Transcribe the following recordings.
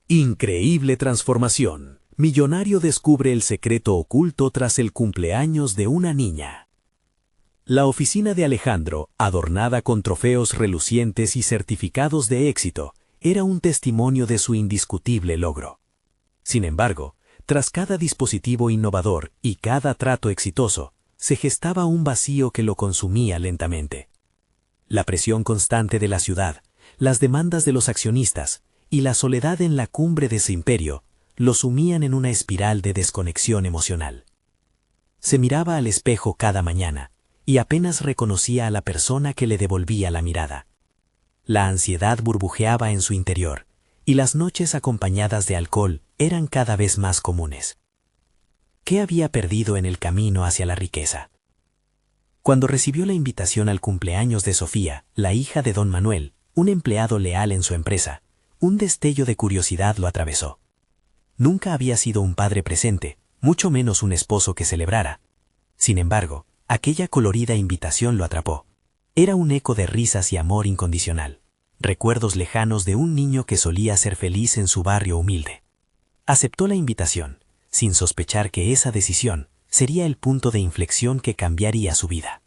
Increíble transformación. Millonario descubre el secreto oculto tras el cumpleaños de una niña. La oficina de Alejandro, adornada con trofeos relucientes y certificados de éxito, era un testimonio de su indiscutible logro. Sin embargo, tras cada dispositivo innovador y cada trato exitoso, se gestaba un vacío que lo consumía lentamente. La presión constante de la ciudad, las demandas de los accionistas y la soledad en la cumbre de su imperio lo sumían en una espiral de desconexión emocional. Se miraba al espejo cada mañana y apenas reconocía a la persona que le devolvía la mirada. La ansiedad burbujeaba en su interior y las noches acompañadas de alcohol eran cada vez más comunes. ¿Qué había perdido en el camino hacia la riqueza? Cuando recibió la invitación al cumpleaños de Sofía, la hija de don Manuel, un empleado leal en su empresa, un destello de curiosidad lo atravesó. Nunca había sido un padre presente, mucho menos un esposo que celebrara. Sin embargo, aquella colorida invitación lo atrapó. Era un eco de risas y amor incondicional, recuerdos lejanos de un niño que solía ser feliz en su barrio humilde. Aceptó la invitación, sin sospechar que esa decisión sería el punto de inflexión que cambiaría su vida.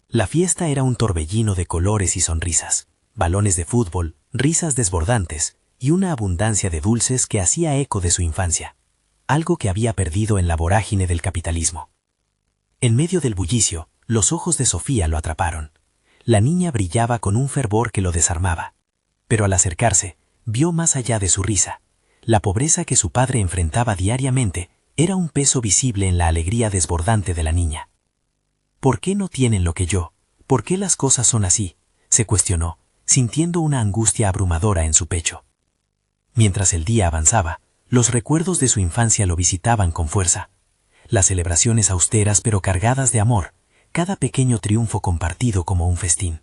La fiesta era un torbellino de colores y sonrisas, balones de fútbol, risas desbordantes y una abundancia de dulces que hacía eco de su infancia, algo que había perdido en la vorágine del capitalismo. En medio del bullicio, los ojos de Sofía lo atraparon. La niña brillaba con un fervor que lo desarmaba, pero al acercarse, vio más allá de su risa. La pobreza que su padre enfrentaba diariamente era un peso visible en la alegría desbordante de la niña. ¿Por qué no tienen lo que yo? ¿Por qué las cosas son así?, se cuestionó, sintiendo una angustia abrumadora en su pecho. Mientras el día avanzaba, los recuerdos de su infancia lo visitaban con fuerza. Las celebraciones austeras pero cargadas de amor, cada pequeño triunfo compartido como un festín.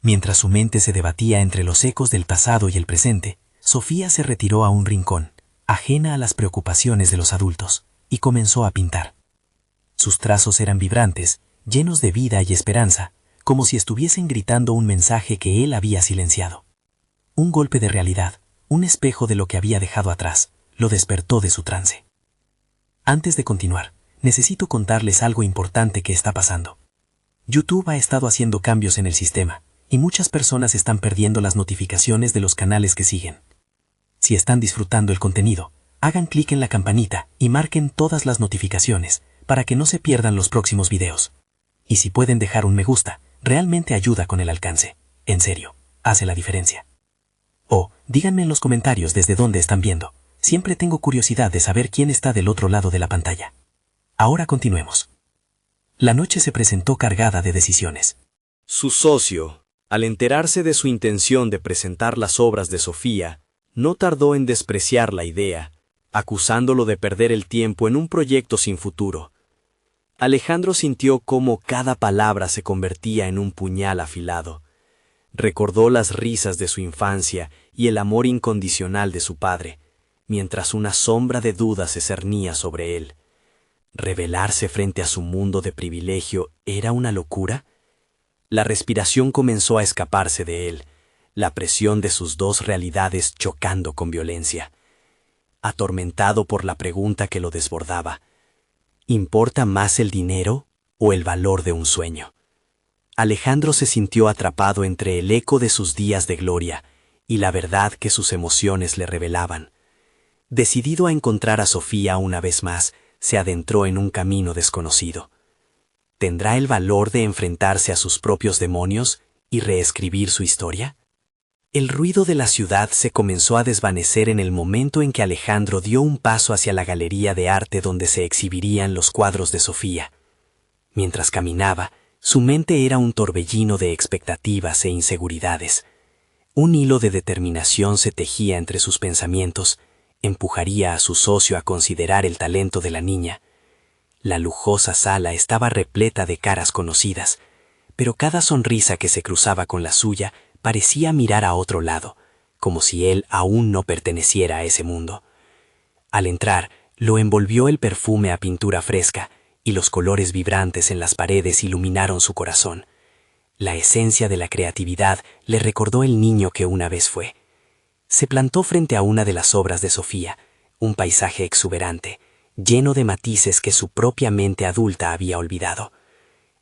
Mientras su mente se debatía entre los ecos del pasado y el presente, Sofía se retiró a un rincón, ajena a las preocupaciones de los adultos, y comenzó a pintar. Sus trazos eran vibrantes, llenos de vida y esperanza, como si estuviesen gritando un mensaje que él había silenciado. Un golpe de realidad, un espejo de lo que había dejado atrás, lo despertó de su trance. Antes de continuar, necesito contarles algo importante que está pasando. YouTube ha estado haciendo cambios en el sistema, y muchas personas están perdiendo las notificaciones de los canales que siguen. Si están disfrutando el contenido, hagan clic en la campanita y marquen todas las notificaciones para que no se pierdan los próximos videos. Y si pueden dejar un me gusta, realmente ayuda con el alcance. En serio, hace la diferencia. O, díganme en los comentarios desde dónde están viendo. Siempre tengo curiosidad de saber quién está del otro lado de la pantalla. Ahora continuemos. La noche se presentó cargada de decisiones. Su socio, al enterarse de su intención de presentar las obras de Sofía, no tardó en despreciar la idea, acusándolo de perder el tiempo en un proyecto sin futuro. Alejandro sintió cómo cada palabra se convertía en un puñal afilado. Recordó las risas de su infancia y el amor incondicional de su padre, mientras una sombra de duda se cernía sobre él. ¿Rebelarse frente a su mundo de privilegio era una locura? La respiración comenzó a escaparse de él, la presión de sus dos realidades chocando con violencia. Atormentado por la pregunta que lo desbordaba, ¿importa más el dinero o el valor de un sueño? Alejandro se sintió atrapado entre el eco de sus días de gloria y la verdad que sus emociones le revelaban. Decidido a encontrar a Sofía una vez más, se adentró en un camino desconocido. ¿Tendrá el valor de enfrentarse a sus propios demonios y reescribir su historia? El ruido de la ciudad se comenzó a desvanecer en el momento en que Alejandro dio un paso hacia la galería de arte donde se exhibirían los cuadros de Sofía. Mientras caminaba, su mente era un torbellino de expectativas e inseguridades. Un hilo de determinación se tejía entre sus pensamientos, empujaría a su socio a considerar el talento de la niña. La lujosa sala estaba repleta de caras conocidas, pero cada sonrisa que se cruzaba con la suya parecía mirar a otro lado, como si él aún no perteneciera a ese mundo. Al entrar, lo envolvió el perfume a pintura fresca, y los colores vibrantes en las paredes iluminaron su corazón. La esencia de la creatividad le recordó el niño que una vez fue. Se plantó frente a una de las obras de Sofía, un paisaje exuberante, lleno de matices que su propia mente adulta había olvidado.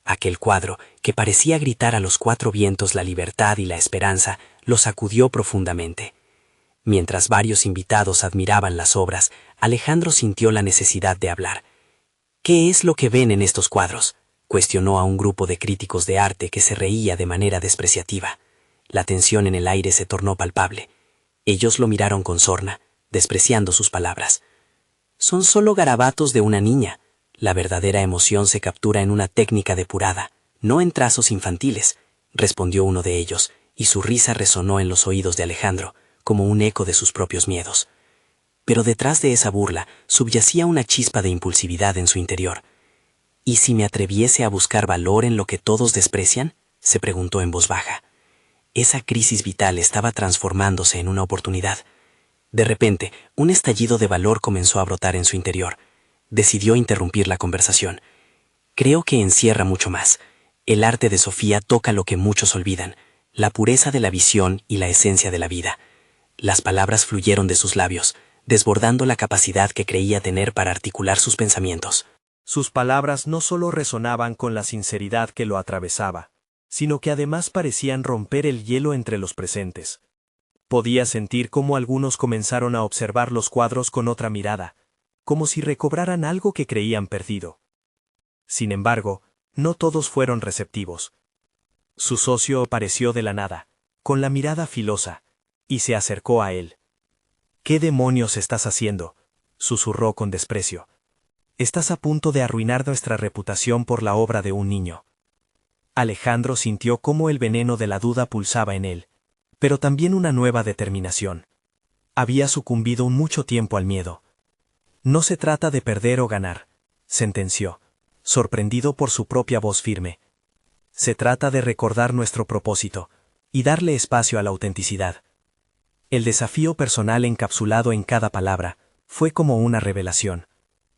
Aquel cuadro, que parecía gritar a los cuatro vientos la libertad y la esperanza, lo sacudió profundamente. Mientras varios invitados admiraban las obras, Alejandro sintió la necesidad de hablar. «¿Qué es lo que ven en estos cuadros?», cuestionó a un grupo de críticos de arte que se reía de manera despreciativa. La tensión en el aire se tornó palpable. Ellos lo miraron con sorna, despreciando sus palabras. «Son solo garabatos de una niña. La verdadera emoción se captura en una técnica depurada, no en trazos infantiles», respondió uno de ellos, y su risa resonó en los oídos de Alejandro, como un eco de sus propios miedos. Pero detrás de esa burla subyacía una chispa de impulsividad en su interior. «¿Y si me atreviese a buscar valor en lo que todos desprecian?», se preguntó en voz baja. Esa crisis vital estaba transformándose en una oportunidad. De repente, un estallido de valor comenzó a brotar en su interior. Decidió interrumpir la conversación. «Creo que encierra mucho más. El arte de Sofía toca lo que muchos olvidan, la pureza de la visión y la esencia de la vida». Las palabras fluyeron de sus labios, desbordando la capacidad que creía tener para articular sus pensamientos. Sus palabras no solo resonaban con la sinceridad que lo atravesaba, sino que además parecían romper el hielo entre los presentes. Podía sentir cómo algunos comenzaron a observar los cuadros con otra mirada, como si recobraran algo que creían perdido. Sin embargo, no todos fueron receptivos. Su socio apareció de la nada, con la mirada filosa, y se acercó a él. «¿Qué demonios estás haciendo?», susurró con desprecio. «Estás a punto de arruinar nuestra reputación por la obra de un niño». Alejandro sintió cómo el veneno de la duda pulsaba en él, pero también una nueva determinación. Había sucumbido mucho tiempo al miedo. «No se trata de perder o ganar», sentenció, sorprendido por su propia voz firme. «Se trata de recordar nuestro propósito y darle espacio a la autenticidad». El desafío personal encapsulado en cada palabra fue como una revelación,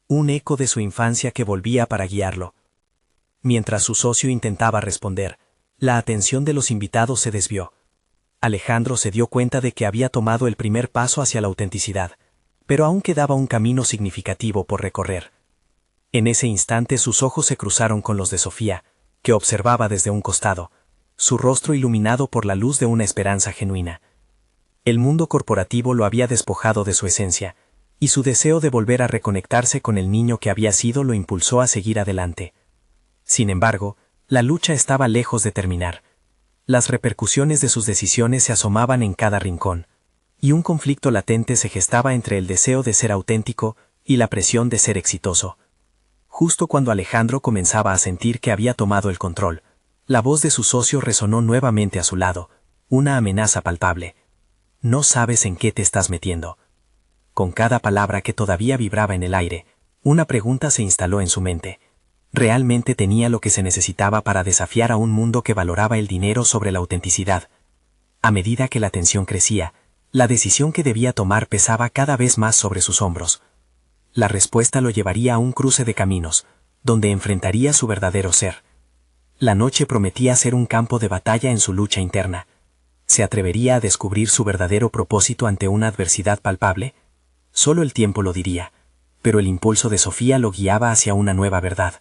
un eco de su infancia que volvía para guiarlo. Mientras su socio intentaba responder, la atención de los invitados se desvió. Alejandro se dio cuenta de que había tomado el primer paso hacia la autenticidad, pero aún quedaba un camino significativo por recorrer. En ese instante sus ojos se cruzaron con los de Sofía, que observaba desde un costado, su rostro iluminado por la luz de una esperanza genuina. El mundo corporativo lo había despojado de su esencia, y su deseo de volver a reconectarse con el niño que había sido lo impulsó a seguir adelante. Sin embargo, la lucha estaba lejos de terminar. Las repercusiones de sus decisiones se asomaban en cada rincón, y un conflicto latente se gestaba entre el deseo de ser auténtico y la presión de ser exitoso. Justo cuando Alejandro comenzaba a sentir que había tomado el control, la voz de su socio resonó nuevamente a su lado, una amenaza palpable. «No sabes en qué te estás metiendo». Con cada palabra que todavía vibraba en el aire, una pregunta se instaló en su mente. ¿Realmente tenía lo que se necesitaba para desafiar a un mundo que valoraba el dinero sobre la autenticidad? A medida que la tensión crecía, la decisión que debía tomar pesaba cada vez más sobre sus hombros. La respuesta lo llevaría a un cruce de caminos, donde enfrentaría su verdadero ser. La noche prometía ser un campo de batalla en su lucha interna. ¿Se atrevería a descubrir su verdadero propósito ante una adversidad palpable? Solo el tiempo lo diría, pero el impulso de Sofía lo guiaba hacia una nueva verdad.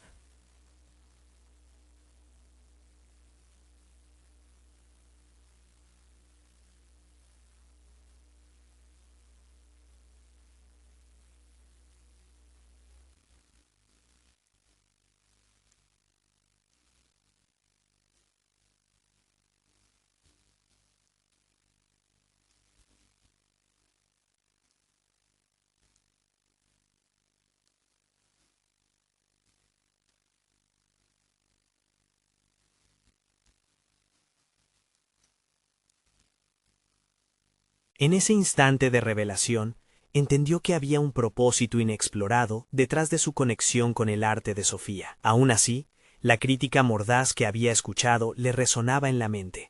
En ese instante de revelación, entendió que había un propósito inexplorado detrás de su conexión con el arte de Sofía. Aún así, la crítica mordaz que había escuchado le resonaba en la mente.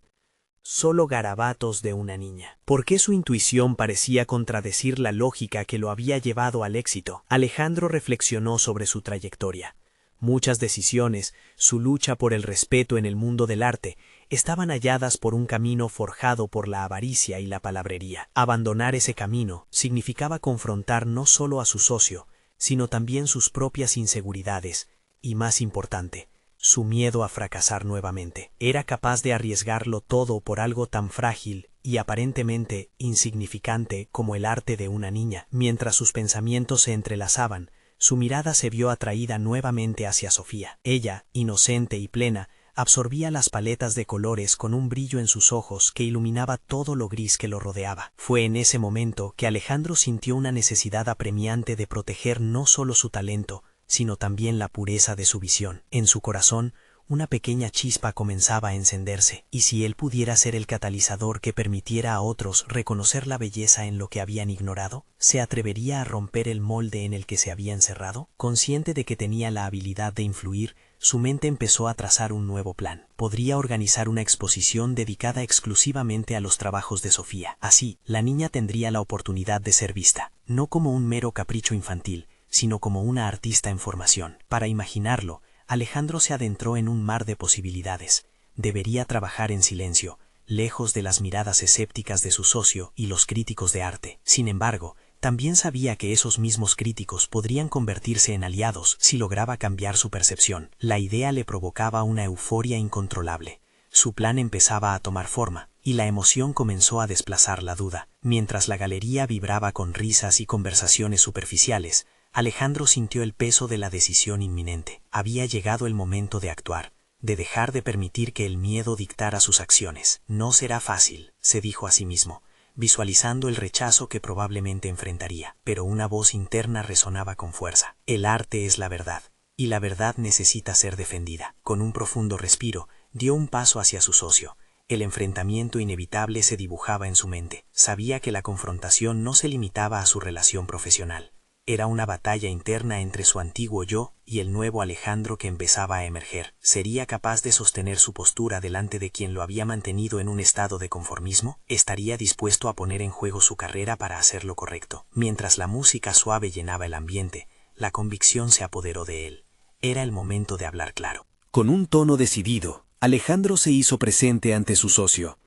Solo garabatos de una niña. ¿Por qué su intuición parecía contradecir la lógica que lo había llevado al éxito? Alejandro reflexionó sobre su trayectoria. Muchas decisiones, su lucha por el respeto en el mundo del arte, estaban halladas por un camino forjado por la avaricia y la palabrería. Abandonar ese camino significaba confrontar no solo a su socio, sino también sus propias inseguridades, y más importante, su miedo a fracasar nuevamente. Era capaz de arriesgarlo todo por algo tan frágil y aparentemente insignificante como el arte de una niña. Mientras sus pensamientos se entrelazaban, su mirada se vio atraída nuevamente hacia Sofía. Ella, inocente y plena, absorbía las paletas de colores con un brillo en sus ojos que iluminaba todo lo gris que lo rodeaba. Fue en ese momento que Alejandro sintió una necesidad apremiante de proteger no solo su talento, sino también la pureza de su visión. En su corazón, una pequeña chispa comenzaba a encenderse, y si él pudiera ser el catalizador que permitiera a otros reconocer la belleza en lo que habían ignorado, ¿se atrevería a romper el molde en el que se había encerrado? Consciente de que tenía la habilidad de influir, su mente empezó a trazar un nuevo plan. Podría organizar una exposición dedicada exclusivamente a los trabajos de Sofía. Así, la niña tendría la oportunidad de ser vista, no como un mero capricho infantil, sino como una artista en formación. Para imaginarlo, Alejandro se adentró en un mar de posibilidades. Debería trabajar en silencio, lejos de las miradas escépticas de su socio y los críticos de arte. Sin embargo, también sabía que esos mismos críticos podrían convertirse en aliados si lograba cambiar su percepción. La idea le provocaba una euforia incontrolable. Su plan empezaba a tomar forma, y la emoción comenzó a desplazar la duda. Mientras la galería vibraba con risas y conversaciones superficiales, Alejandro sintió el peso de la decisión inminente. Había llegado el momento de actuar, de dejar de permitir que el miedo dictara sus acciones. No será fácil, se dijo a sí mismo, visualizando el rechazo que probablemente enfrentaría, pero una voz interna resonaba con fuerza. El arte es la verdad, y la verdad necesita ser defendida. Con un profundo respiro, dio un paso hacia su socio. El enfrentamiento inevitable se dibujaba en su mente. Sabía que la confrontación no se limitaba a su relación profesional. Era una batalla interna entre su antiguo yo y el nuevo Alejandro que empezaba a emerger. ¿Sería capaz de sostener su postura delante de quien lo había mantenido en un estado de conformismo? ¿Estaría dispuesto a poner en juego su carrera para hacer lo correcto? Mientras la música suave llenaba el ambiente, la convicción se apoderó de él. Era el momento de hablar claro. Con un tono decidido, Alejandro se hizo presente ante su socio.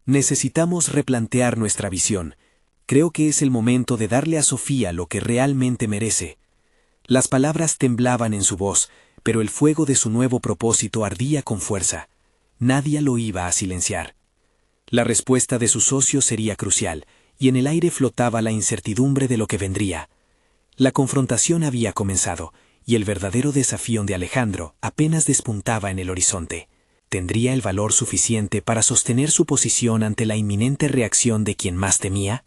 Necesitamos replantear nuestra visión. Creo que es el momento de darle a Sofía lo que realmente merece. Las palabras temblaban en su voz, pero el fuego de su nuevo propósito ardía con fuerza. Nadie lo iba a silenciar. La respuesta de su socio sería crucial, y en el aire flotaba la incertidumbre de lo que vendría. La confrontación había comenzado, y el verdadero desafío de Alejandro apenas despuntaba en el horizonte. ¿Tendría el valor suficiente para sostener su posición ante la inminente reacción de quien más temía?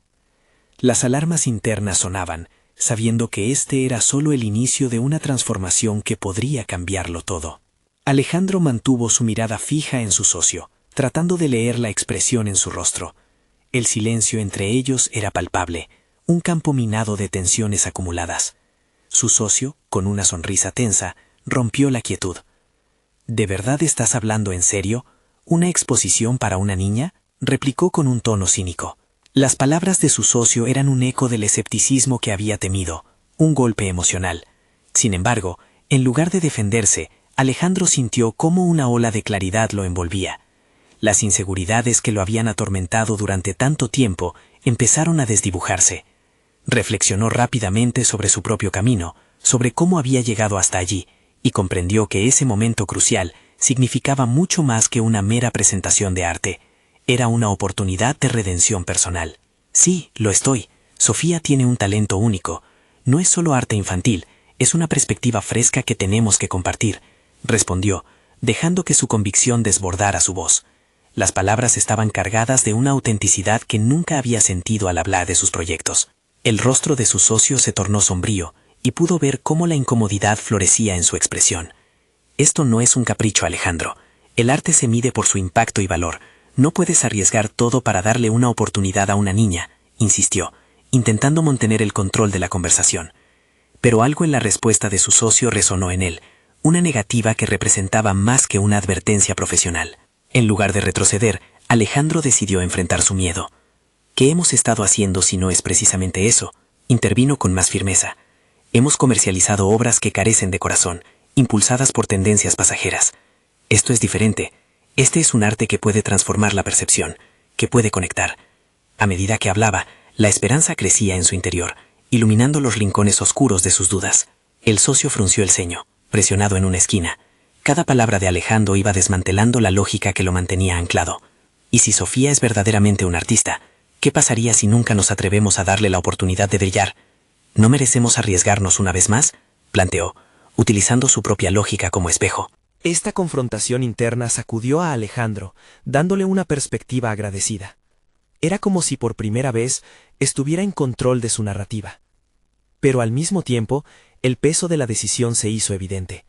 Las alarmas internas sonaban, sabiendo que este era solo el inicio de una transformación que podría cambiarlo todo. Alejandro mantuvo su mirada fija en su socio, tratando de leer la expresión en su rostro. El silencio entre ellos era palpable, un campo minado de tensiones acumuladas. Su socio, con una sonrisa tensa, rompió la quietud. ¿De verdad estás hablando en serio? ¿Una exposición para una niña?, replicó con un tono cínico. Las palabras de su socio eran un eco del escepticismo que había temido, un golpe emocional. Sin embargo, en lugar de defenderse, Alejandro sintió cómo una ola de claridad lo envolvía. Las inseguridades que lo habían atormentado durante tanto tiempo empezaron a desdibujarse. Reflexionó rápidamente sobre su propio camino, sobre cómo había llegado hasta allí, y comprendió que ese momento crucial significaba mucho más que una mera presentación de arte. Era una oportunidad de redención personal. Sí, lo estoy. Sofía tiene un talento único. No es solo arte infantil, es una perspectiva fresca que tenemos que compartir, respondió, dejando que su convicción desbordara su voz. Las palabras estaban cargadas de una autenticidad que nunca había sentido al hablar de sus proyectos. El rostro de su socio se tornó sombrío, y pudo ver cómo la incomodidad florecía en su expresión. Esto no es un capricho, Alejandro. El arte se mide por su impacto y valor. No puedes arriesgar todo para darle una oportunidad a una niña, insistió, intentando mantener el control de la conversación. Pero algo en la respuesta de su socio resonó en él, una negativa que representaba más que una advertencia profesional. En lugar de retroceder, Alejandro decidió enfrentar su miedo. ¿Qué hemos estado haciendo si no es precisamente eso?, intervino con más firmeza. Hemos comercializado obras que carecen de corazón, impulsadas por tendencias pasajeras. Esto es diferente. Este es un arte que puede transformar la percepción, que puede conectar. A medida que hablaba, la esperanza crecía en su interior, iluminando los rincones oscuros de sus dudas. El socio frunció el ceño, presionado en una esquina. Cada palabra de Alejandro iba desmantelando la lógica que lo mantenía anclado. ¿Y si Sofía es verdaderamente un artista? ¿Qué pasaría si nunca nos atrevemos a darle la oportunidad de brillar? ¿No merecemos arriesgarnos una vez más?, planteó, utilizando su propia lógica como espejo. Esta confrontación interna sacudió a Alejandro, dándole una perspectiva agradecida. Era como si por primera vez estuviera en control de su narrativa. Pero al mismo tiempo, el peso de la decisión se hizo evidente.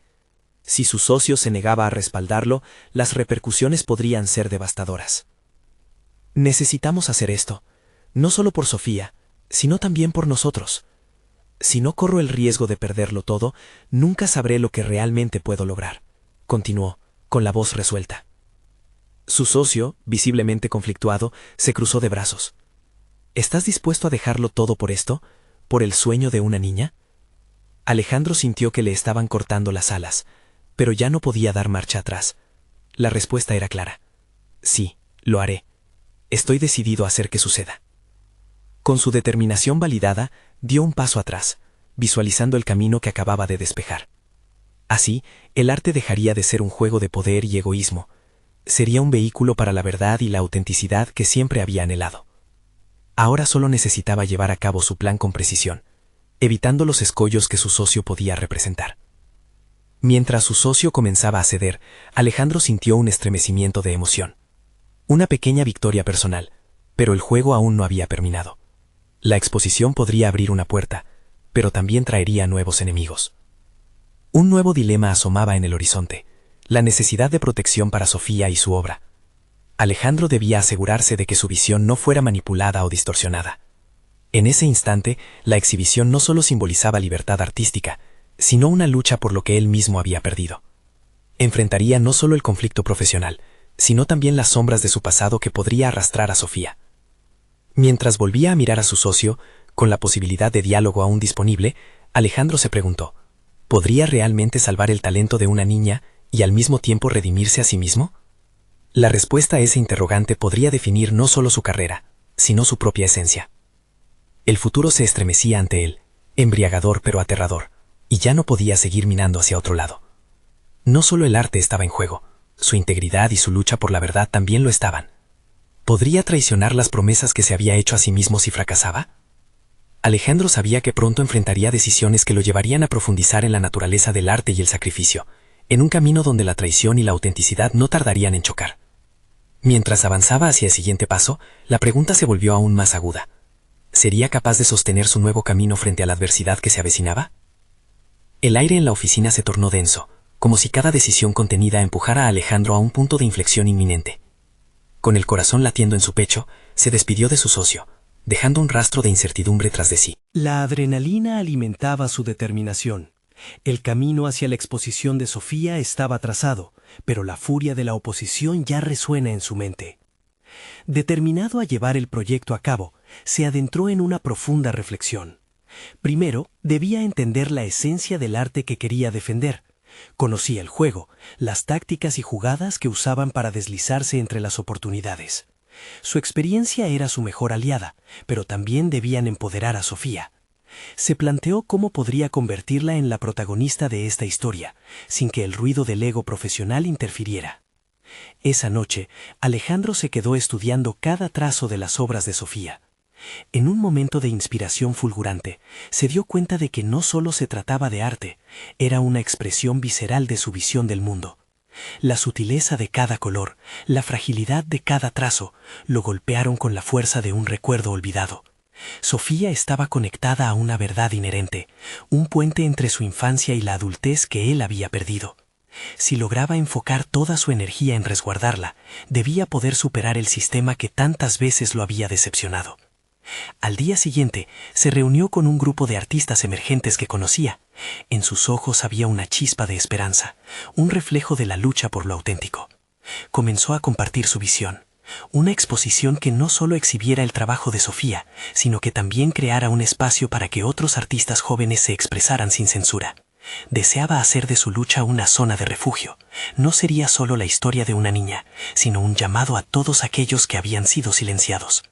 Si su socio se negaba a respaldarlo, las repercusiones podrían ser devastadoras. Necesitamos hacer esto, no solo por Sofía, sino también por nosotros. Si no corro el riesgo de perderlo todo, nunca sabré lo que realmente puedo lograr, continuó, con la voz resuelta. Su socio, visiblemente conflictuado, se cruzó de brazos. ¿Estás dispuesto a dejarlo todo por esto? ¿Por el sueño de una niña? Alejandro sintió que le estaban cortando las alas, pero ya no podía dar marcha atrás. La respuesta era clara. Sí, lo haré. Estoy decidido a hacer que suceda. Con su determinación validada, dio un paso atrás, visualizando el camino que acababa de despejar. Así, el arte dejaría de ser un juego de poder y egoísmo. Sería un vehículo para la verdad y la autenticidad que siempre había anhelado. Ahora solo necesitaba llevar a cabo su plan con precisión, evitando los escollos que su socio podía representar. Mientras su socio comenzaba a ceder, Alejandro sintió un estremecimiento de emoción. Una pequeña victoria personal, pero el juego aún no había terminado. La exposición podría abrir una puerta, pero también traería nuevos enemigos. Un nuevo dilema asomaba en el horizonte, la necesidad de protección para Sofía y su obra. Alejandro debía asegurarse de que su visión no fuera manipulada o distorsionada. En ese instante, la exhibición no solo simbolizaba libertad artística, sino una lucha por lo que él mismo había perdido. Enfrentaría no solo el conflicto profesional, sino también las sombras de su pasado que podría arrastrar a Sofía. Mientras volvía a mirar a su socio, con la posibilidad de diálogo aún disponible, Alejandro se preguntó, ¿podría realmente salvar el talento de una niña y al mismo tiempo redimirse a sí mismo? La respuesta a ese interrogante podría definir no solo su carrera, sino su propia esencia. El futuro se estremecía ante él, embriagador pero aterrador, y ya no podía seguir minando hacia otro lado. No solo el arte estaba en juego, su integridad y su lucha por la verdad también lo estaban. ¿Podría traicionar las promesas que se había hecho a sí mismo si fracasaba? Alejandro sabía que pronto enfrentaría decisiones que lo llevarían a profundizar en la naturaleza del arte y el sacrificio, en un camino donde la traición y la autenticidad no tardarían en chocar. Mientras avanzaba hacia el siguiente paso, la pregunta se volvió aún más aguda. ¿Sería capaz de sostener su nuevo camino frente a la adversidad que se avecinaba? El aire en la oficina se tornó denso, como si cada decisión contenida empujara a Alejandro a un punto de inflexión inminente. Con el corazón latiendo en su pecho, se despidió de su socio, dejando un rastro de incertidumbre tras de sí. La adrenalina alimentaba su determinación. El camino hacia la exposición de Sofía estaba trazado, pero la furia de la oposición ya resuena en su mente. Determinado a llevar el proyecto a cabo, se adentró en una profunda reflexión. Primero, debía entender la esencia del arte que quería defender. Conocía el juego, las tácticas y jugadas que usaban para deslizarse entre las oportunidades. Su experiencia era su mejor aliada, pero también debían empoderar a Sofía. Se planteó cómo podría convertirla en la protagonista de esta historia, sin que el ruido del ego profesional interfiriera. Esa noche, Alejandro se quedó estudiando cada trazo de las obras de Sofía. En un momento de inspiración fulgurante, se dio cuenta de que no solo se trataba de arte, era una expresión visceral de su visión del mundo. La sutileza de cada color, la fragilidad de cada trazo, lo golpearon con la fuerza de un recuerdo olvidado. Sofía estaba conectada a una verdad inherente, un puente entre su infancia y la adultez que él había perdido. Si lograba enfocar toda su energía en resguardarla, debía poder superar el sistema que tantas veces lo había decepcionado. Al día siguiente, se reunió con un grupo de artistas emergentes que conocía. En sus ojos había una chispa de esperanza, un reflejo de la lucha por lo auténtico. Comenzó a compartir su visión. Una exposición que no solo exhibiera el trabajo de Sofía, sino que también creara un espacio para que otros artistas jóvenes se expresaran sin censura. Deseaba hacer de su lucha una zona de refugio. No sería solo la historia de una niña, sino un llamado a todos aquellos que habían sido silenciados.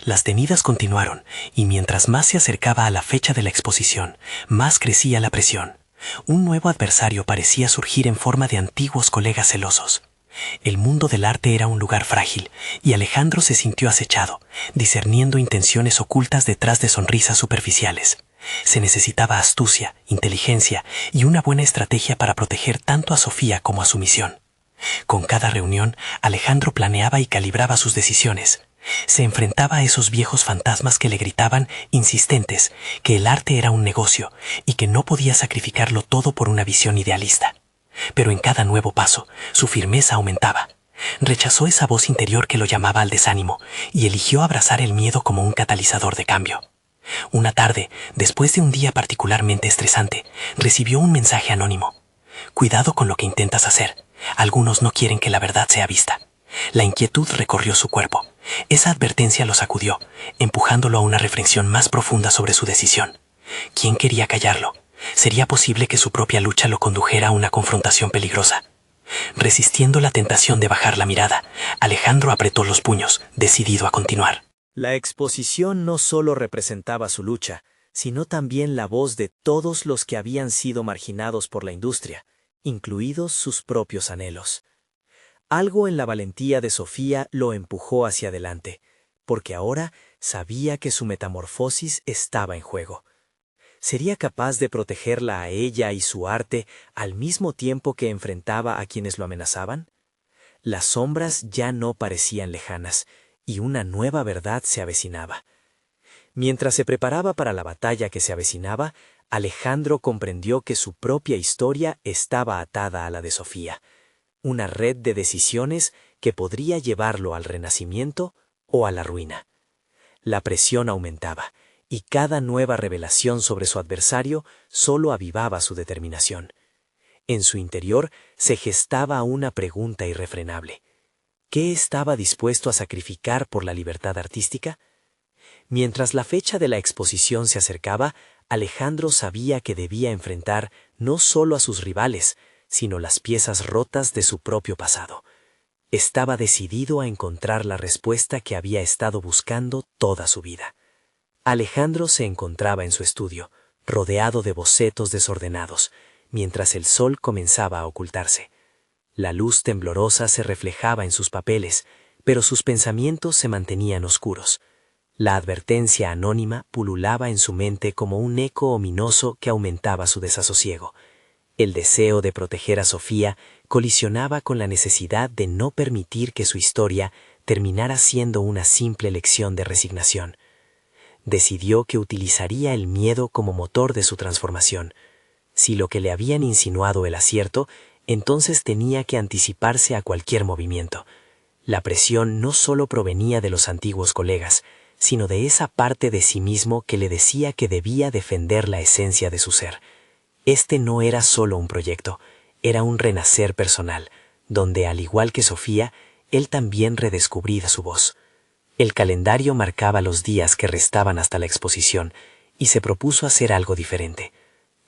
Las tenidas continuaron, y mientras más se acercaba a la fecha de la exposición, más crecía la presión. Un nuevo adversario parecía surgir en forma de antiguos colegas celosos. El mundo del arte era un lugar frágil, y Alejandro se sintió acechado, discerniendo intenciones ocultas detrás de sonrisas superficiales. Se necesitaba astucia, inteligencia y una buena estrategia para proteger tanto a Sofía como a su misión. Con cada reunión, Alejandro planeaba y calibraba sus decisiones. Se enfrentaba a esos viejos fantasmas que le gritaban, insistentes, que el arte era un negocio y que no podía sacrificarlo todo por una visión idealista. Pero en cada nuevo paso, su firmeza aumentaba. Rechazó esa voz interior que lo llamaba al desánimo y eligió abrazar el miedo como un catalizador de cambio. Una tarde, después de un día particularmente estresante, recibió un mensaje anónimo. «Cuidado con lo que intentas hacer. Algunos no quieren que la verdad sea vista». La inquietud recorrió su cuerpo. Esa advertencia lo sacudió, empujándolo a una reflexión más profunda sobre su decisión. ¿Quién quería callarlo? ¿Sería posible que su propia lucha lo condujera a una confrontación peligrosa? Resistiendo la tentación de bajar la mirada, Alejandro apretó los puños, decidido a continuar. La exposición no solo representaba su lucha, sino también la voz de todos los que habían sido marginados por la industria, incluidos sus propios anhelos. Algo en la valentía de Sofía lo empujó hacia adelante, porque ahora sabía que su metamorfosis estaba en juego. ¿Sería capaz de protegerla a ella y su arte al mismo tiempo que enfrentaba a quienes lo amenazaban? Las sombras ya no parecían lejanas, y una nueva verdad se avecinaba. Mientras se preparaba para la batalla que se avecinaba, Alejandro comprendió que su propia historia estaba atada a la de Sofía, una red de decisiones que podría llevarlo al renacimiento o a la ruina. La presión aumentaba, y cada nueva revelación sobre su adversario solo avivaba su determinación. En su interior se gestaba una pregunta irrefrenable. ¿Qué estaba dispuesto a sacrificar por la libertad artística? Mientras la fecha de la exposición se acercaba, Alejandro sabía que debía enfrentar no solo a sus rivales, sino las piezas rotas de su propio pasado. Estaba decidido a encontrar la respuesta que había estado buscando toda su vida. Alejandro se encontraba en su estudio, rodeado de bocetos desordenados, mientras el sol comenzaba a ocultarse. La luz temblorosa se reflejaba en sus papeles, pero sus pensamientos se mantenían oscuros. La advertencia anónima pululaba en su mente como un eco ominoso que aumentaba su desasosiego. El deseo de proteger a Sofía colisionaba con la necesidad de no permitir que su historia terminara siendo una simple lección de resignación. Decidió que utilizaría el miedo como motor de su transformación. Si lo que le habían insinuado el acierto, entonces tenía que anticiparse a cualquier movimiento. La presión no solo provenía de los antiguos colegas, sino de esa parte de sí mismo que le decía que debía defender la esencia de su ser. Este no era solo un proyecto, era un renacer personal, donde, al igual que Sofía, él también redescubría su voz. El calendario marcaba los días que restaban hasta la exposición, y se propuso hacer algo diferente.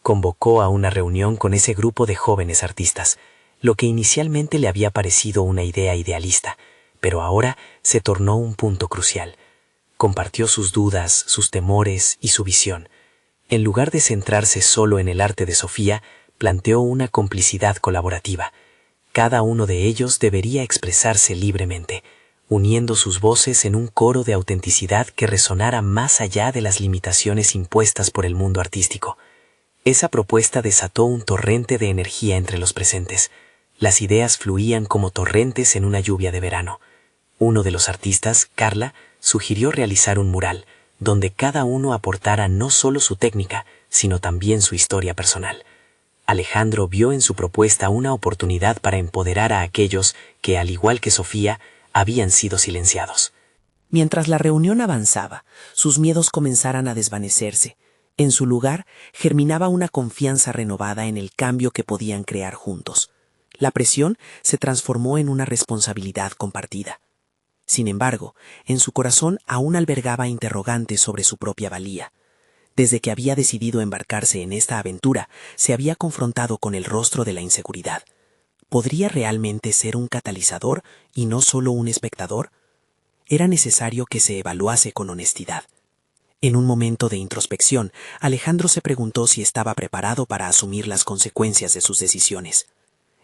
Convocó a una reunión con ese grupo de jóvenes artistas, lo que inicialmente le había parecido una idea idealista, pero ahora se tornó un punto crucial. Compartió sus dudas, sus temores y su visión. En lugar de centrarse solo en el arte de Sofía, planteó una complicidad colaborativa. Cada uno de ellos debería expresarse libremente, uniendo sus voces en un coro de autenticidad que resonara más allá de las limitaciones impuestas por el mundo artístico. Esa propuesta desató un torrente de energía entre los presentes. Las ideas fluían como torrentes en una lluvia de verano. Uno de los artistas, Carla, sugirió realizar un mural, donde cada uno aportara no solo su técnica, sino también su historia personal. Alejandro vio en su propuesta una oportunidad para empoderar a aquellos que, al igual que Sofía, habían sido silenciados. Mientras la reunión avanzaba, sus miedos comenzaran a desvanecerse. En su lugar, germinaba una confianza renovada en el cambio que podían crear juntos. La presión se transformó en una responsabilidad compartida. Sin embargo, en su corazón aún albergaba interrogantes sobre su propia valía. Desde que había decidido embarcarse en esta aventura, se había confrontado con el rostro de la inseguridad. ¿Podría realmente ser un catalizador y no solo un espectador? Era necesario que se evaluase con honestidad. En un momento de introspección, Alejandro se preguntó si estaba preparado para asumir las consecuencias de sus decisiones.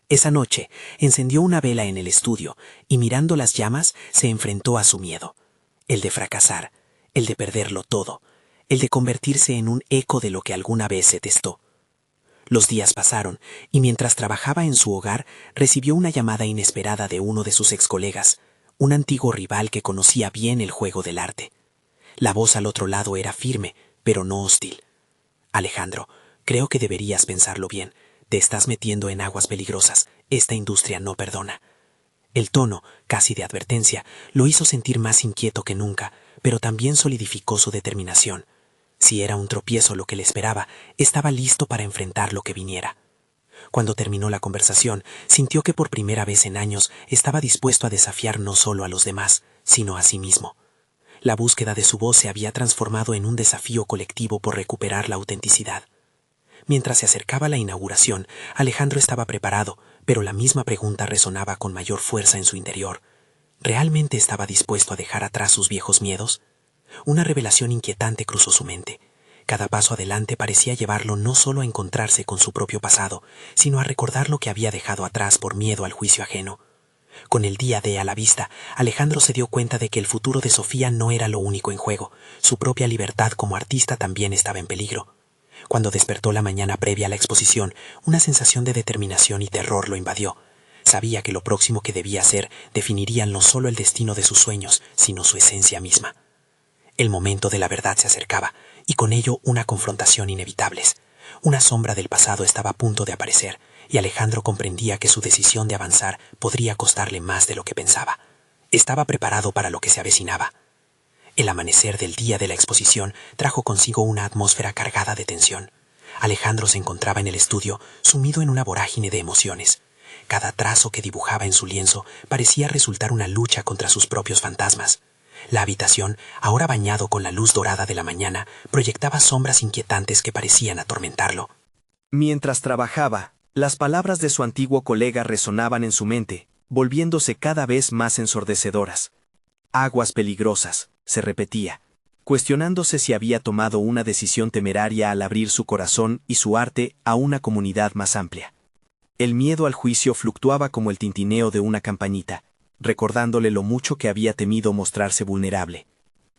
Esa noche, encendió una vela en el estudio y mirando las llamas se enfrentó a su miedo. El de fracasar, el de perderlo todo, el de convertirse en un eco de lo que alguna vez se testó. Los días pasaron y mientras trabajaba en su hogar recibió una llamada inesperada de uno de sus excolegas, un antiguo rival que conocía bien el juego del arte. La voz al otro lado era firme, pero no hostil. Alejandro, creo que deberías pensarlo bien. Te estás metiendo en aguas peligrosas. Esta industria no perdona. El tono, casi de advertencia, lo hizo sentir más inquieto que nunca, pero también solidificó su determinación. Si era un tropiezo lo que le esperaba, estaba listo para enfrentar lo que viniera. Cuando terminó la conversación, sintió que por primera vez en años estaba dispuesto a desafiar no solo a los demás, sino a sí mismo. La búsqueda de su voz se había transformado en un desafío colectivo por recuperar la autenticidad. Mientras se acercaba la inauguración, Alejandro estaba preparado, pero la misma pregunta resonaba con mayor fuerza en su interior. ¿Realmente estaba dispuesto a dejar atrás sus viejos miedos? Una revelación inquietante cruzó su mente. Cada paso adelante parecía llevarlo no solo a encontrarse con su propio pasado, sino a recordar lo que había dejado atrás por miedo al juicio ajeno. Con el día D a la vista, Alejandro se dio cuenta de que el futuro de Sofía no era lo único en juego. Su propia libertad como artista también estaba en peligro. Cuando despertó la mañana previa a la exposición, una sensación de determinación y terror lo invadió. Sabía que lo próximo que debía hacer definiría no solo el destino de sus sueños, sino su esencia misma. El momento de la verdad se acercaba, y con ello una confrontación inevitable. Una sombra del pasado estaba a punto de aparecer, y Alejandro comprendía que su decisión de avanzar podría costarle más de lo que pensaba. Estaba preparado para lo que se avecinaba. El amanecer del día de la exposición trajo consigo una atmósfera cargada de tensión. Alejandro se encontraba en el estudio, sumido en una vorágine de emociones. Cada trazo que dibujaba en su lienzo parecía resultar una lucha contra sus propios fantasmas. La habitación, ahora bañado con la luz dorada de la mañana, proyectaba sombras inquietantes que parecían atormentarlo. Mientras trabajaba, las palabras de su antiguo colega resonaban en su mente, volviéndose cada vez más ensordecedoras. Aguas peligrosas, se repetía, cuestionándose si había tomado una decisión temeraria al abrir su corazón y su arte a una comunidad más amplia. El miedo al juicio fluctuaba como el tintineo de una campanita, recordándole lo mucho que había temido mostrarse vulnerable.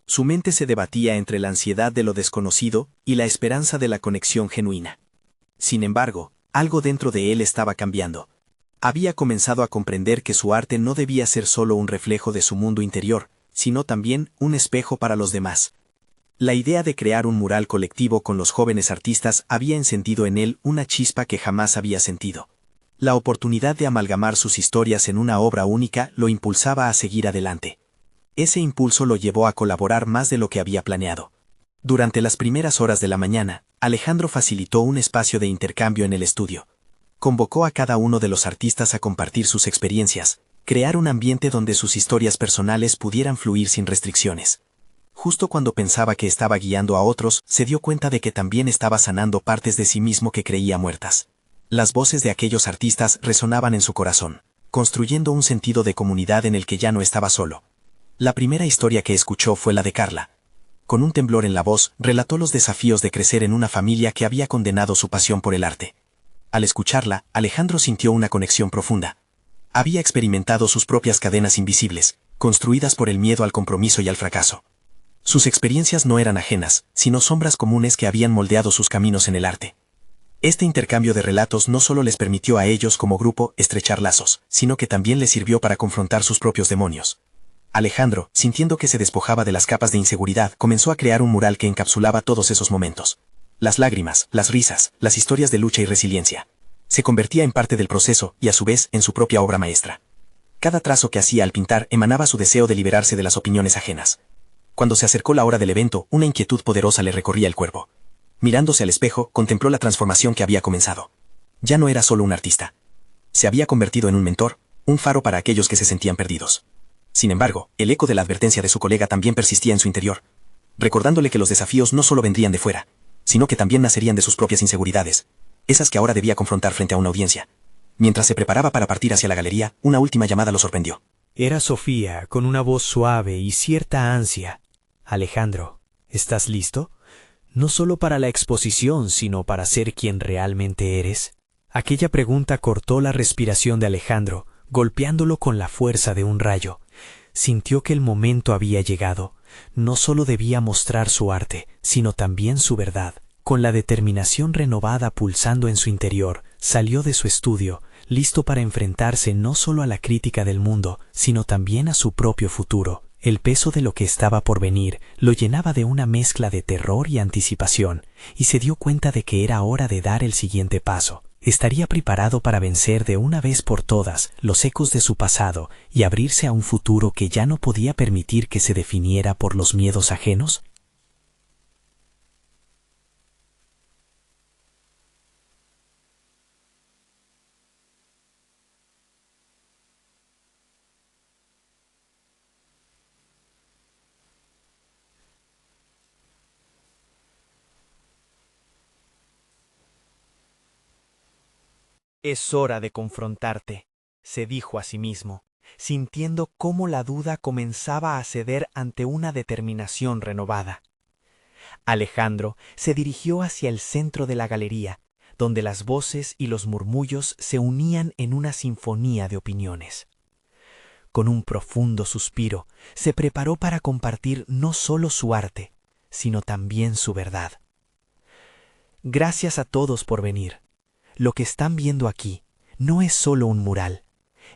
Su mente se debatía entre la ansiedad de lo desconocido y la esperanza de la conexión genuina. Sin embargo, algo dentro de él estaba cambiando. Había comenzado a comprender que su arte no debía ser solo un reflejo de su mundo interior, sino también un espejo para los demás. La idea de crear un mural colectivo con los jóvenes artistas había encendido en él una chispa que jamás había sentido. La oportunidad de amalgamar sus historias en una obra única lo impulsaba a seguir adelante. Ese impulso lo llevó a colaborar más de lo que había planeado. Durante las primeras horas de la mañana, Alejandro facilitó un espacio de intercambio en el estudio. Convocó a cada uno de los artistas a compartir sus experiencias, crear un ambiente donde sus historias personales pudieran fluir sin restricciones. Justo cuando pensaba que estaba guiando a otros, se dio cuenta de que también estaba sanando partes de sí mismo que creía muertas. Las voces de aquellos artistas resonaban en su corazón, construyendo un sentido de comunidad en el que ya no estaba solo. La primera historia que escuchó fue la de Carla. Con un temblor en la voz, relató los desafíos de crecer en una familia que había condenado su pasión por el arte. Al escucharla, Alejandro sintió una conexión profunda. Había experimentado sus propias cadenas invisibles, construidas por el miedo al compromiso y al fracaso. Sus experiencias no eran ajenas, sino sombras comunes que habían moldeado sus caminos en el arte. Este intercambio de relatos no solo les permitió a ellos como grupo estrechar lazos, sino que también les sirvió para confrontar sus propios demonios. Alejandro, sintiendo que se despojaba de las capas de inseguridad, comenzó a crear un mural que encapsulaba todos esos momentos. Las lágrimas, las risas, las historias de lucha y resiliencia. Se convertía en parte del proceso y a su vez en su propia obra maestra. Cada trazo que hacía al pintar emanaba su deseo de liberarse de las opiniones ajenas. Cuando se acercó la hora del evento, una inquietud poderosa le recorría el cuerpo. Mirándose al espejo, contempló la transformación que había comenzado. Ya no era solo un artista. Se había convertido en un mentor, un faro para aquellos que se sentían perdidos. Sin embargo, el eco de la advertencia de su colega también persistía en su interior, recordándole que los desafíos no solo vendrían de fuera, sino que también nacerían de sus propias inseguridades, esas que ahora debía confrontar frente a una audiencia. Mientras se preparaba para partir hacia la galería, una última llamada lo sorprendió. Era Sofía, con una voz suave y cierta ansia. Alejandro, ¿estás listo? No solo para la exposición, sino para ser quien realmente eres. Aquella pregunta cortó la respiración de Alejandro, golpeándolo con la fuerza de un rayo. Sintió que el momento había llegado. No solo debía mostrar su arte, sino también su verdad. Con la determinación renovada pulsando en su interior, salió de su estudio, listo para enfrentarse no solo a la crítica del mundo, sino también a su propio futuro. El peso de lo que estaba por venir lo llenaba de una mezcla de terror y anticipación, y se dio cuenta de que era hora de dar el siguiente paso. ¿Estaría preparado para vencer de una vez por todas los ecos de su pasado y abrirse a un futuro que ya no podía permitir que se definiera por los miedos ajenos? Es hora de confrontarte, se dijo a sí mismo, sintiendo cómo la duda comenzaba a ceder ante una determinación renovada. Alejandro se dirigió hacia el centro de la galería, donde las voces y los murmullos se unían en una sinfonía de opiniones. Con un profundo suspiro, se preparó para compartir no solo su arte, sino también su verdad. Gracias a todos por venir. Lo que están viendo aquí no es solo un mural,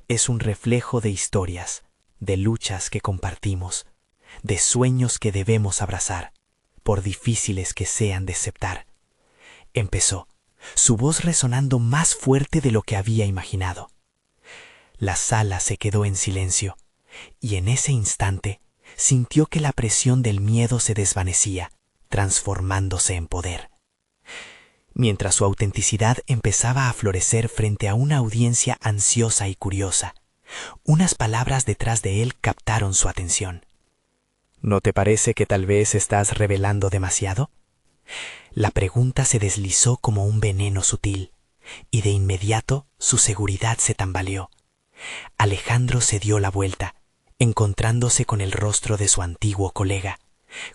es un reflejo de historias, de luchas que compartimos, de sueños que debemos abrazar, por difíciles que sean de aceptar. Empezó, su voz resonando más fuerte de lo que había imaginado. La sala se quedó en silencio, y en ese instante sintió que la presión del miedo se desvanecía, transformándose en poder. Mientras su autenticidad empezaba a florecer frente a una audiencia ansiosa y curiosa, unas palabras detrás de él captaron su atención. ¿No te parece que tal vez estás revelando demasiado? La pregunta se deslizó como un veneno sutil, y de inmediato su seguridad se tambaleó. Alejandro se dio la vuelta, encontrándose con el rostro de su antiguo colega,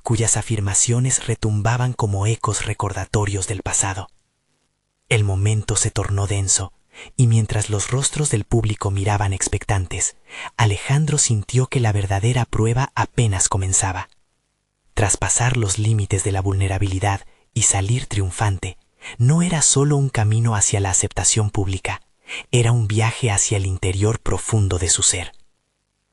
cuyas afirmaciones retumbaban como ecos recordatorios del pasado. El momento se tornó denso, y mientras los rostros del público miraban expectantes, Alejandro sintió que la verdadera prueba apenas comenzaba. Traspasar los límites de la vulnerabilidad y salir triunfante no era solo un camino hacia la aceptación pública, era un viaje hacia el interior profundo de su ser.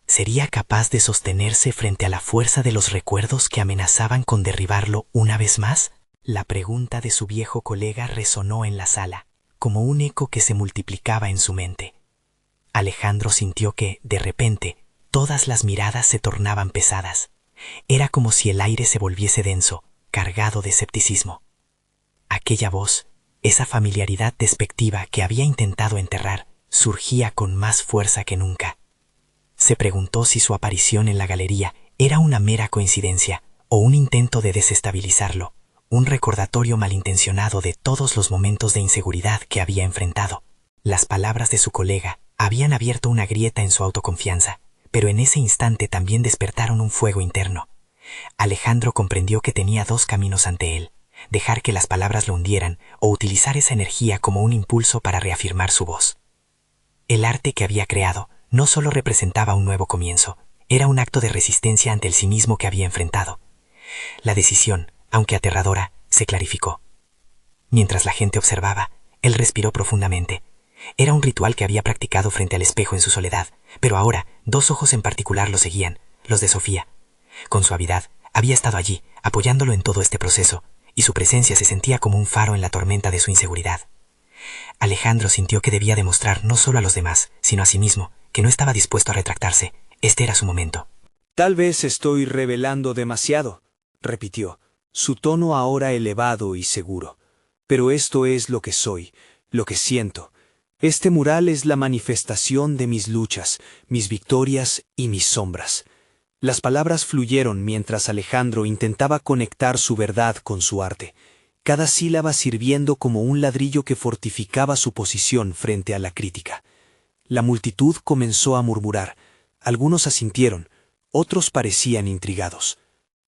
¿Sería capaz de sostenerse frente a la fuerza de los recuerdos que amenazaban con derribarlo una vez más? La pregunta de su viejo colega resonó en la sala, como un eco que se multiplicaba en su mente. Alejandro sintió que, de repente, todas las miradas se tornaban pesadas. Era como si el aire se volviese denso, cargado de escepticismo. Aquella voz, esa familiaridad despectiva que había intentado enterrar, surgía con más fuerza que nunca. Se preguntó si su aparición en la galería era una mera coincidencia o un intento de desestabilizarlo, un recordatorio malintencionado de todos los momentos de inseguridad que había enfrentado. Las palabras de su colega habían abierto una grieta en su autoconfianza, pero en ese instante también despertaron un fuego interno. Alejandro comprendió que tenía dos caminos ante él: dejar que las palabras lo hundieran o utilizar esa energía como un impulso para reafirmar su voz. El arte que había creado no solo representaba un nuevo comienzo, era un acto de resistencia ante el cinismo que había enfrentado. La decisión, aunque aterradora, se clarificó. Mientras la gente observaba, él respiró profundamente. Era un ritual que había practicado frente al espejo en su soledad, pero ahora dos ojos en particular lo seguían, los de Sofía. Con suavidad, había estado allí, apoyándolo en todo este proceso, y su presencia se sentía como un faro en la tormenta de su inseguridad. Alejandro sintió que debía demostrar no solo a los demás, sino a sí mismo, que no estaba dispuesto a retractarse. Este era su momento. Tal vez estoy revelando demasiado, repitió, su tono ahora elevado y seguro. Pero esto es lo que soy, lo que siento. Este mural es la manifestación de mis luchas, mis victorias y mis sombras. Las palabras fluyeron mientras Alejandro intentaba conectar su verdad con su arte. cada sílaba sirviendo como un ladrillo que fortificaba su posición frente a la crítica. La multitud comenzó a murmurar. Algunos asintieron, otros parecían intrigados.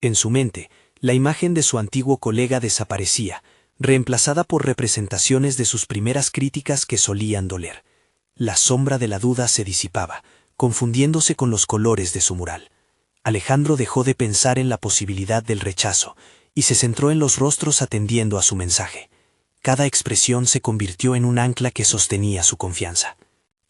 En su mente, la imagen de su antiguo colega desaparecía, reemplazada por representaciones de sus primeras críticas que solían doler. La sombra de la duda se disipaba, confundiéndose con los colores de su mural. Alejandro dejó de pensar en la posibilidad del rechazo y se centró en los rostros atendiendo a su mensaje. Cada expresión se convirtió en un ancla que sostenía su confianza.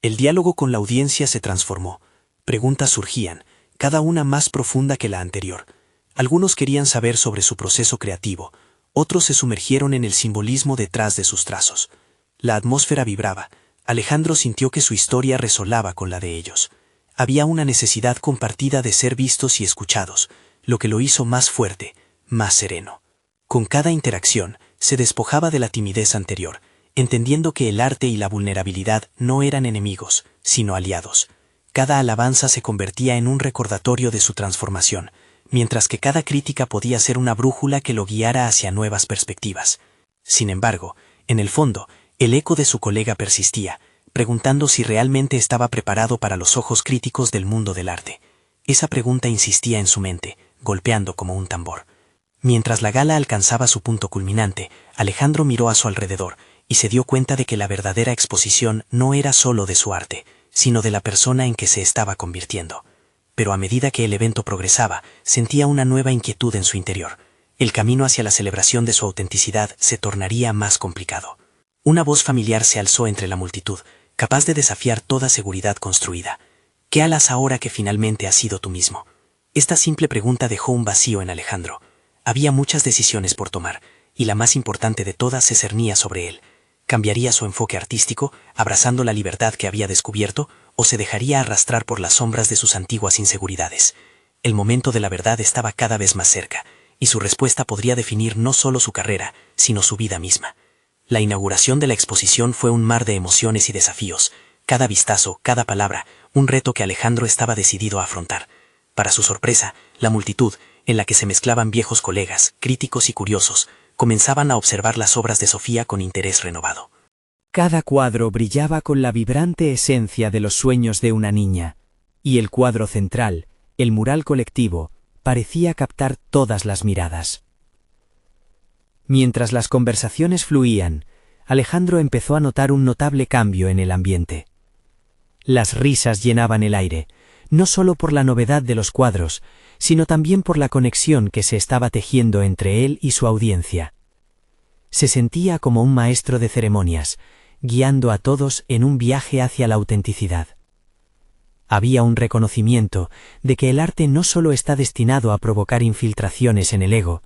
El diálogo con la audiencia se transformó. Preguntas surgían, cada una más profunda que la anterior. Algunos querían saber sobre su proceso creativo, otros se sumergieron en el simbolismo detrás de sus trazos. La atmósfera vibraba. Alejandro sintió que su historia resonaba con la de ellos. Había una necesidad compartida de ser vistos y escuchados, lo que lo hizo más fuerte, más sereno. Con cada interacción, se despojaba de la timidez anterior, entendiendo que el arte y la vulnerabilidad no eran enemigos, sino aliados. Cada alabanza se convertía en un recordatorio de su transformación, mientras que cada crítica podía ser una brújula que lo guiara hacia nuevas perspectivas. Sin embargo, en el fondo, el eco de su colega persistía, preguntando si realmente estaba preparado para los ojos críticos del mundo del arte. Esa pregunta insistía en su mente, golpeando como un tambor. Mientras la gala alcanzaba su punto culminante, Alejandro miró a su alrededor y se dio cuenta de que la verdadera exposición no era solo de su arte, sino de la persona en que se estaba convirtiendo. Pero a medida que el evento progresaba, sentía una nueva inquietud en su interior. El camino hacia la celebración de su autenticidad se tornaría más complicado. Una voz familiar se alzó entre la multitud, capaz de desafiar toda seguridad construida. ¿Qué harás ahora que finalmente has sido tú mismo? Esta simple pregunta dejó un vacío en Alejandro. Había muchas decisiones por tomar, y la más importante de todas se cernía sobre él. ¿Cambiaría su enfoque artístico, abrazando la libertad que había descubierto, o se dejaría arrastrar por las sombras de sus antiguas inseguridades? El momento de la verdad estaba cada vez más cerca, y su respuesta podría definir no solo su carrera, sino su vida misma. La inauguración de la exposición fue un mar de emociones y desafíos, cada vistazo, cada palabra, un reto que Alejandro estaba decidido a afrontar. Para su sorpresa, la multitud, en la que se mezclaban viejos colegas, críticos y curiosos, comenzaban a observar las obras de Sofía con interés renovado. Cada cuadro brillaba con la vibrante esencia de los sueños de una niña, y el cuadro central, el mural colectivo, parecía captar todas las miradas. Mientras las conversaciones fluían, Alejandro empezó a notar un notable cambio en el ambiente. Las risas llenaban el aire, no solo por la novedad de los cuadros, sino también por la conexión que se estaba tejiendo entre él y su audiencia. Se sentía como un maestro de ceremonias, guiando a todos en un viaje hacia la autenticidad. Había un reconocimiento de que el arte no solo está destinado a provocar infiltraciones en el ego,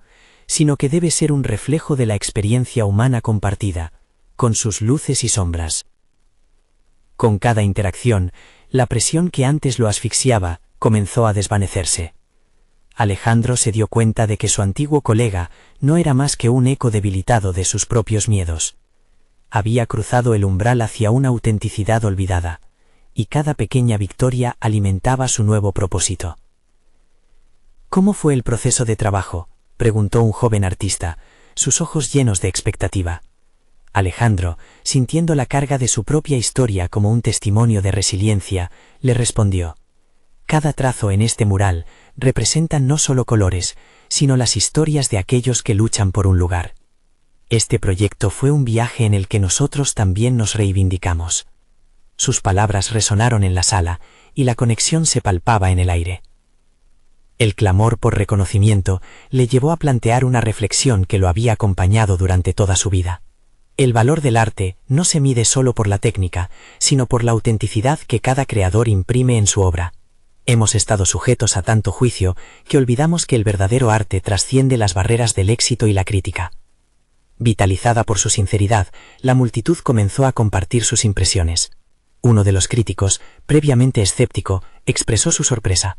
sino que debe ser un reflejo de la experiencia humana compartida, con sus luces y sombras. Con cada interacción, la presión que antes lo asfixiaba comenzó a desvanecerse. Alejandro se dio cuenta de que su antiguo colega no era más que un eco debilitado de sus propios miedos. Había cruzado el umbral hacia una autenticidad olvidada, y cada pequeña victoria alimentaba su nuevo propósito. ¿Cómo fue el proceso de trabajo?, preguntó un joven artista, sus ojos llenos de expectativa. Alejandro, sintiendo la carga de su propia historia como un testimonio de resiliencia, le respondió: cada trazo en este mural representa no solo colores, sino las historias de aquellos que luchan por un lugar. Este proyecto fue un viaje en el que nosotros también nos reivindicamos. Sus palabras resonaron en la sala, y la conexión se palpaba en el aire. El clamor por reconocimiento le llevó a plantear una reflexión que lo había acompañado durante toda su vida. El valor del arte no se mide solo por la técnica, sino por la autenticidad que cada creador imprime en su obra. Hemos estado sujetos a tanto juicio que olvidamos que el verdadero arte trasciende las barreras del éxito y la crítica. Vitalizada por su sinceridad, la multitud comenzó a compartir sus impresiones. Uno de los críticos, previamente escéptico, expresó su sorpresa.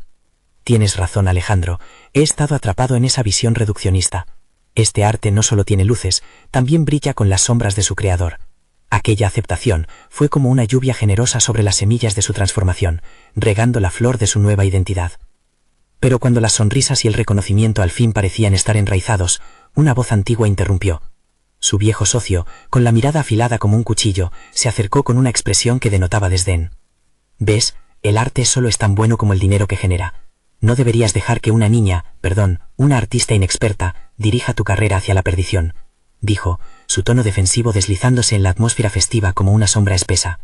Tienes razón, Alejandro, he estado atrapado en esa visión reduccionista. Este arte no solo tiene luces, también brilla con las sombras de su creador. Aquella aceptación fue como una lluvia generosa sobre las semillas de su transformación, regando la flor de su nueva identidad. Pero cuando las sonrisas y el reconocimiento al fin parecían estar enraizados, una voz antigua interrumpió. Su viejo socio, con la mirada afilada como un cuchillo, se acercó con una expresión que denotaba desdén. «¿Ves? El arte solo es tan bueno como el dinero que genera. No deberías dejar que una artista inexperta, dirija tu carrera hacia la perdición», dijo, su tono defensivo deslizándose en la atmósfera festiva como una sombra espesa.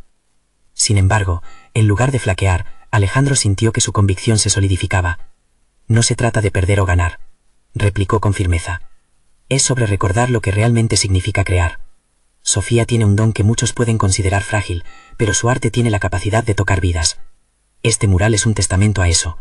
Sin embargo, en lugar de flaquear, Alejandro sintió que su convicción se solidificaba. «No se trata de perder o ganar», replicó con firmeza. «Es sobre recordar lo que realmente significa crear. Sofía tiene un don que muchos pueden considerar frágil, pero su arte tiene la capacidad de tocar vidas. Este mural es un testamento a eso,